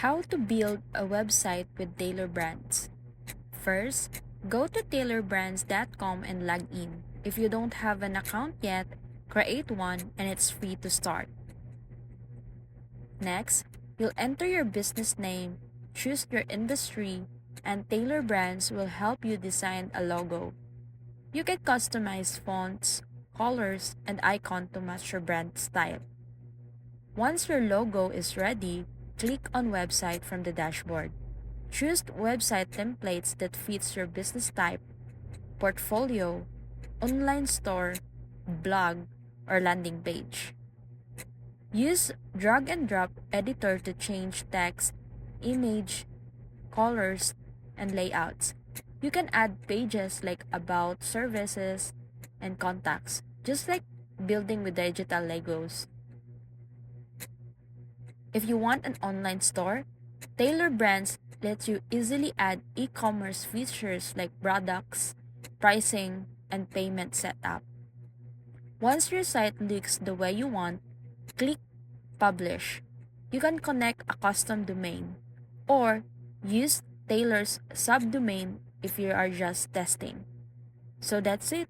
How to build a website with Tailor Brands. First, go to tailorbrands.com and log in. If you don't have an account yet, create one and it's free to start. Next, you'll enter your business name, choose your industry, and Tailor Brands will help you design a logo. You can customize fonts, colors, and icon to match your brand style. Once your logo is ready, click on Website from the dashboard. Choose website templates that fits your business type, portfolio, online store, blog, or landing page. Use drag and drop editor to change text, image, colors, and layouts. You can add pages like about, services, and contacts, just like building with digital Legos. If you want an online store, Tailor Brands lets you easily add e-commerce features like products, pricing, and payment setup. Once your site looks the way you want, click Publish. You can connect a custom domain or use Tailor's subdomain if you are just testing. So that's it.